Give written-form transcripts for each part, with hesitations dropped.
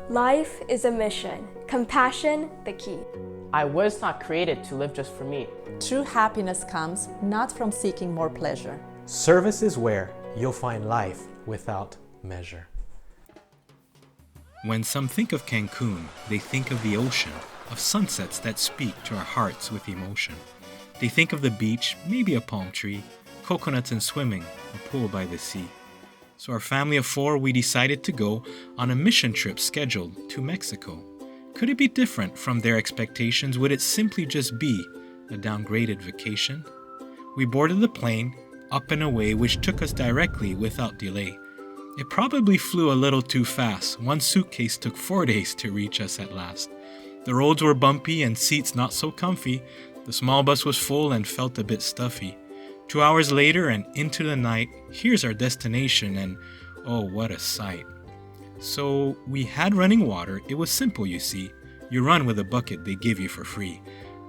Life is a mission. Compassion, the key. I was not created to live just for me. True happiness comes not from seeking more pleasure. Service is where you'll find life without measure. When some think of Cancun, they think of the ocean, of sunsets that speak to our hearts with emotion. They think of the beach, maybe a palm tree, coconuts and swimming, a pool by the sea. So our family of 4, we decided to go on a mission trip scheduled to Mexico. Could it be different from their expectations? Would it simply just be a downgraded vacation? We boarded the plane, up and away, which took us directly without delay. It probably flew a little too fast. One suitcase took 4 days to reach us at last. The roads were bumpy and seats not so comfy. The small bus was full and felt a bit stuffy. 2 hours later and into the night, here's our destination, and oh, what a sight. So we had running water. It was simple, you see. You run with a bucket they give you for free.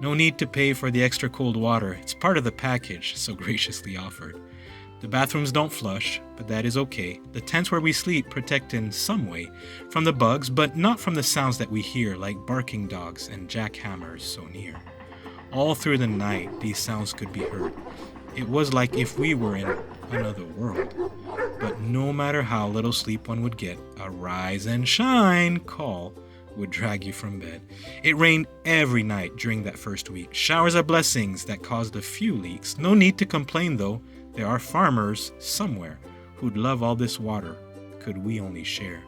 No need to pay for the extra cold water. It's part of the package, so graciously offered. The bathrooms don't flush, but that is okay. The tents where we sleep protect in some way from the bugs, but not from the sounds that we hear, like barking dogs and jackhammers so near. All through the night, these sounds could be heard. It was like if we were in another world. But no matter how little sleep one would get, a rise and shine call would drag you from bed. It rained every night during that first week. Showers of blessings that caused a few leaks. No need to complain though. There are farmers somewhere who'd love all this water. Could we only share?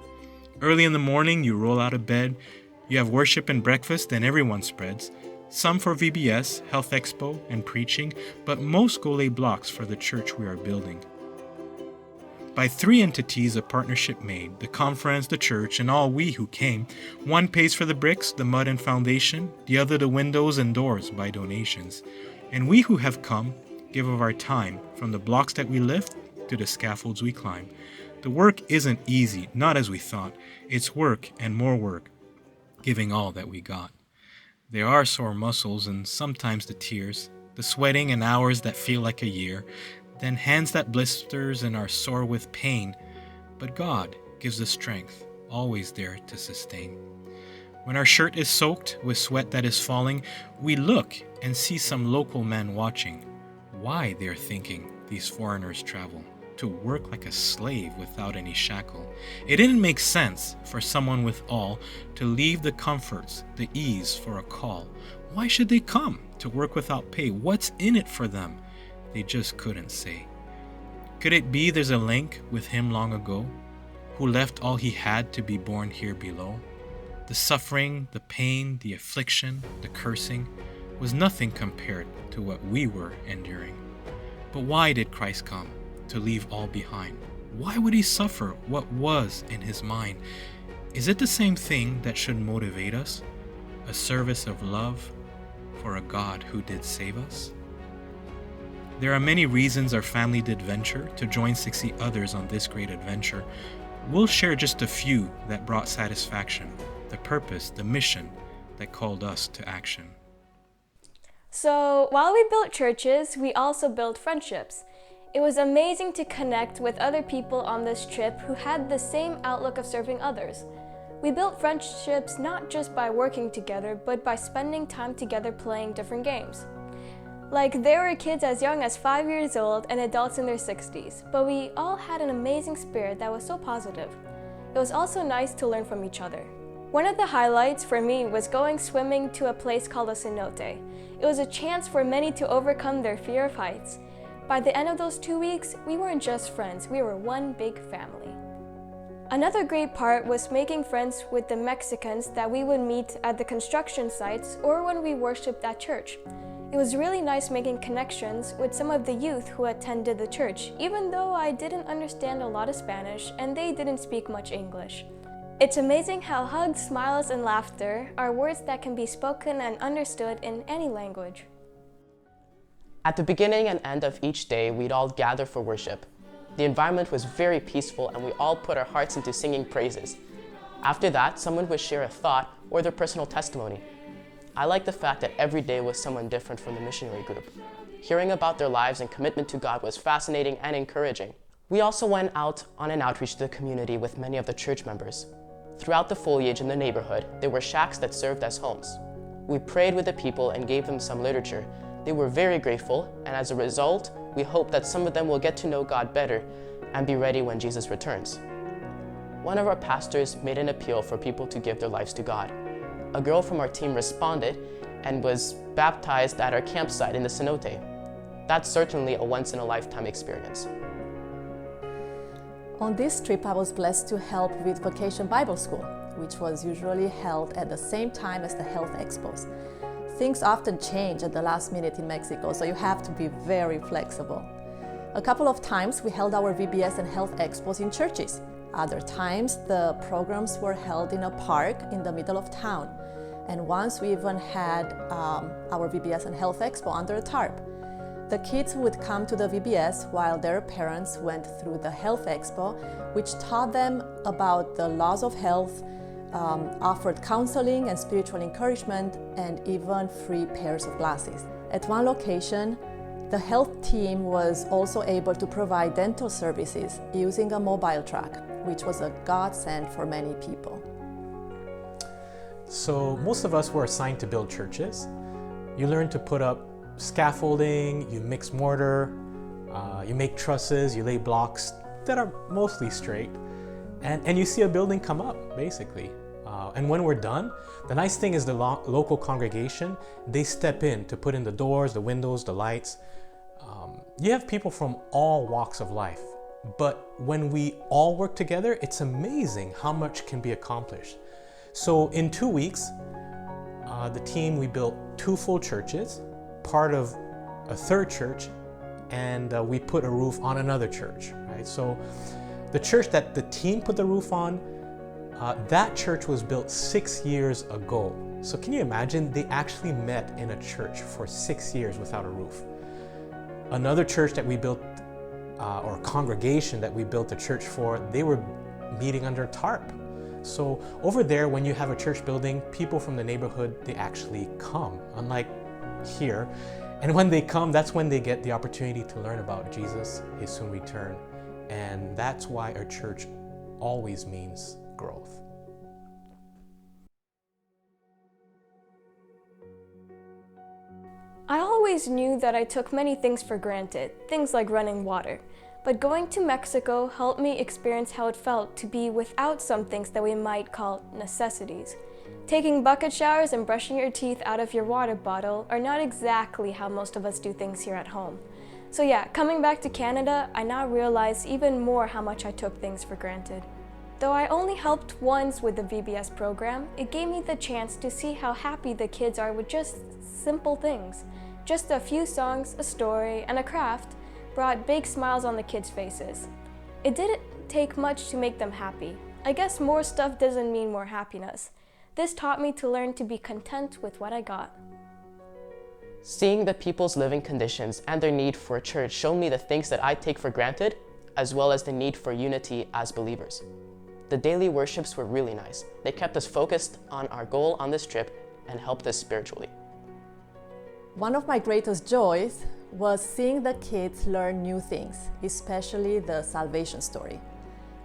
Early in the morning, you roll out of bed. You have worship and breakfast, and everyone spreads. Some for VBS, Health Expo, and preaching, but most go lay blocks for the church we are building. By 3 entities a partnership made, the conference, the church, and all we who came. One pays for the bricks, the mud and foundation, the other the windows and doors by donations. And we who have come give of our time, from the blocks that we lift to the scaffolds we climb. The work isn't easy, not as we thought. It's work and more work, giving all that we got. There are sore muscles and sometimes the tears, the sweating and hours that feel like a year, then hands that blisters and are sore with pain. But God gives us strength, always there to sustain. When our shirt is soaked with sweat that is falling, we look and see some local men watching. Why, they're thinking, these foreigners travel to work like a slave without any shackle. It didn't make sense for someone with all to leave the comforts, the ease for a call. Why should they come to work without pay? What's in it for them? They just couldn't say. Could it be there's a link with him long ago, who left all he had to be born here below? The suffering, the pain, the affliction, the cursing was nothing compared to what we were enduring. But why did Christ come? To leave all behind? Why would he suffer? What was in his mind? Is it the same thing that should motivate us? A service of love for a God who did save us? There are many reasons our family did venture to join 60 others on this great adventure. We'll share just a few that brought satisfaction, the purpose, the mission that called us to action. So, while we built churches, we also built friendships. It was amazing to connect with other people on this trip who had the same outlook of serving others. We built friendships not just by working together, but by spending time together playing different games. Like, there were kids as young as 5 years old and adults in their 60s, but we all had an amazing spirit that was so positive. It was also nice to learn from each other. One of the highlights for me was going swimming to a place called a cenote. It was a chance for many to overcome their fear of heights. By the end of those 2 weeks, we weren't just friends, we were one big family. Another great part was making friends with the Mexicans that we would meet at the construction sites or when we worshiped at church. It was really nice making connections with some of the youth who attended the church, even though I didn't understand a lot of Spanish and they didn't speak much English. It's amazing how hugs, smiles, and laughter are words that can be spoken and understood in any language. At the beginning and end of each day, we'd all gather for worship. The environment was very peaceful and we all put our hearts into singing praises. After that, someone would share a thought or their personal testimony. I like the fact that every day was someone different from the missionary group. Hearing about their lives and commitment to God was fascinating and encouraging. We also went out on an outreach to the community with many of the church members. Throughout the foliage in the neighborhood, there were shacks that served as homes. We prayed with the people and gave them some literature. They were very grateful, and as a result, we hope that some of them will get to know God better and be ready when Jesus returns. One of our pastors made an appeal for people to give their lives to God. A girl from our team responded and was baptized at our campsite in the cenote. That's certainly a once-in-a-lifetime experience. On this trip, I was blessed to help with Vacation Bible School, which was usually held at the same time as the health expos. Things often change at the last minute in Mexico, so you have to be very flexible. A couple of times we held our VBS and health expos in churches. Other times the programs were held in a park in the middle of town. And once we even had our VBS and health expo under a tarp. The kids would come to the VBS while their parents went through the health expo, which taught them about the laws of health, offered counseling and spiritual encouragement, and even free pairs of glasses. At one location, the health team was also able to provide dental services using a mobile truck, which was a godsend for many people. So most of us were assigned to build churches. You learn to put up scaffolding, you mix mortar, you make trusses, you lay blocks that are mostly straight, and you see a building come up, basically. And when we're done, the nice thing is the local congregation, they step in to put in the doors, the windows, the lights. You have people from all walks of life, but when we all work together, it's amazing how much can be accomplished. So in 2 weeks, the team, we built 2 full churches, part of a third church, and we put a roof on another church, right? So the church that the team put the roof on, that church was built 6 years ago. So can you imagine? They actually met in a church for 6 years without a roof. Another church that we built, or congregation that we built a church for, they were meeting under tarp. So over there, when you have a church building, people from the neighborhood, they actually come, unlike here. And when they come, that's when they get the opportunity to learn about Jesus, his soon return. And that's why our church always means growth. I always knew that I took many things for granted, things like running water. But going to Mexico helped me experience how it felt to be without some things that we might call necessities. Taking bucket showers and brushing your teeth out of your water bottle are not exactly how most of us do things here at home. So yeah, coming back to Canada, I now realize even more how much I took things for granted. Though I only helped once with the VBS program, it gave me the chance to see how happy the kids are with just simple things. Just a few songs, a story, and a craft brought big smiles on the kids' faces. It didn't take much to make them happy. I guess more stuff doesn't mean more happiness. This taught me to learn to be content with what I got. Seeing the people's living conditions and their need for a church showed me the things that I take for granted, as well as the need for unity as believers. The daily worships were really nice. They kept us focused on our goal on this trip and helped us spiritually. One of my greatest joys was seeing the kids learn new things, especially the salvation story.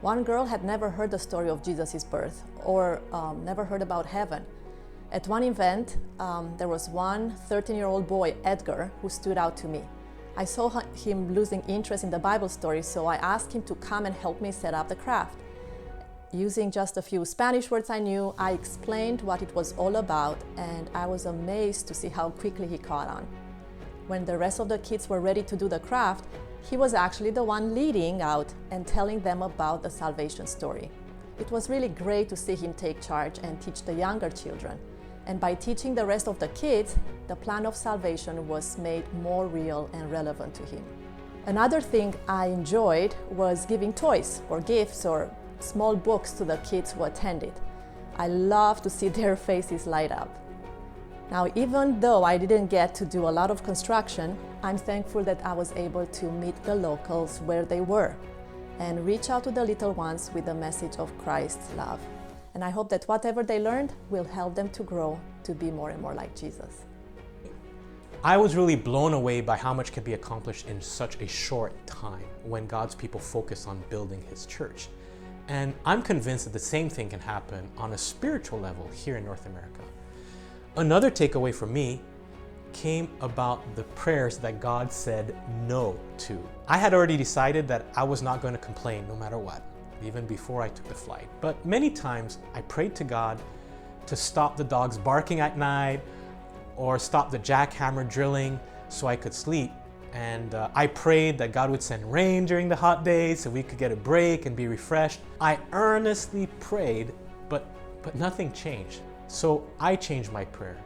One girl had never heard the story of Jesus' birth or never heard about heaven. At one event, there was one 13-year-old boy, Edgar, who stood out to me. I saw him losing interest in the Bible story, so I asked him to come and help me set up the craft. Using just a few Spanish words I knew, I explained what it was all about, and I was amazed to see how quickly he caught on. When the rest of the kids were ready to do the craft, he was actually the one leading out and telling them about the salvation story. It was really great to see him take charge and teach the younger children. And by teaching the rest of the kids, the plan of salvation was made more real and relevant to him. Another thing I enjoyed was giving toys or gifts or small books to the kids who attended. I love to see their faces light up. Now, even though I didn't get to do a lot of construction, I'm thankful that I was able to meet the locals where they were and reach out to the little ones with the message of Christ's love. And I hope that whatever they learned will help them to grow to be more and more like Jesus. I was really blown away by how much can be accomplished in such a short time when God's people focus on building his church. And I'm convinced that the same thing can happen on a spiritual level here in North America. Another takeaway for me came about the prayers that God said no to. I had already decided that I was not going to complain no matter what, even before I took the flight. But many times I prayed to God to stop the dogs barking at night or stop the jackhammer drilling so I could sleep. And I prayed that God would send rain during the hot days so we could get a break and be refreshed. I earnestly prayed, but nothing changed. So I changed my prayer.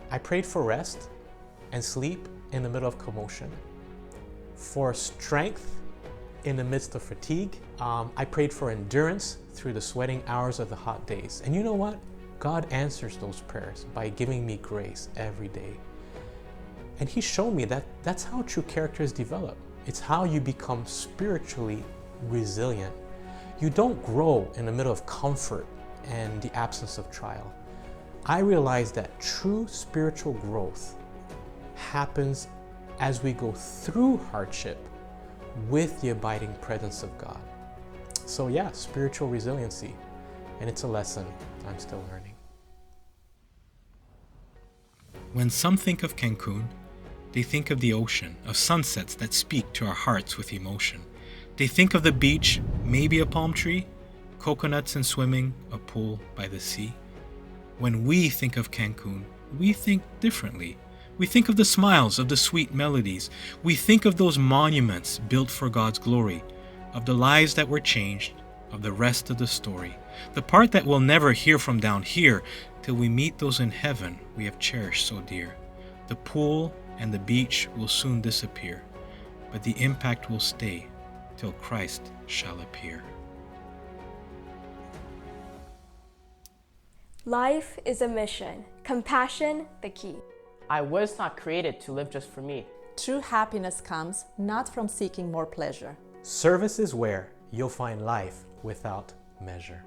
I prayed for rest and sleep in the middle of commotion, for strength in the midst of fatigue. I prayed for endurance through the sweating hours of the hot days. And you know what? God answers those prayers by giving me grace every day. And He showed me that that's how true character is developed. It's how you become spiritually resilient. You don't grow in the middle of comfort and the absence of trial. I realized that true spiritual growth happens as we go through hardship with the abiding presence of God. So yeah, spiritual resiliency, and it's a lesson I'm still learning. When some think of Cancun, they think of the ocean, of sunsets that speak to our hearts with emotion. They think of the beach, maybe a palm tree, coconuts and swimming, a pool by the sea. When we think of Cancun, we think differently. We think of the smiles, of the sweet melodies. We think of those monuments built for God's glory, of the lives that were changed, of the rest of the story, the part that we'll never hear from down here till we meet those in heaven we have cherished so dear. The pool and the beach will soon disappear, but the impact will stay till Christ shall appear. Life is a mission, compassion the key. I was not created to live just for me. True happiness comes not from seeking more pleasure. Service is where you'll find life without measure.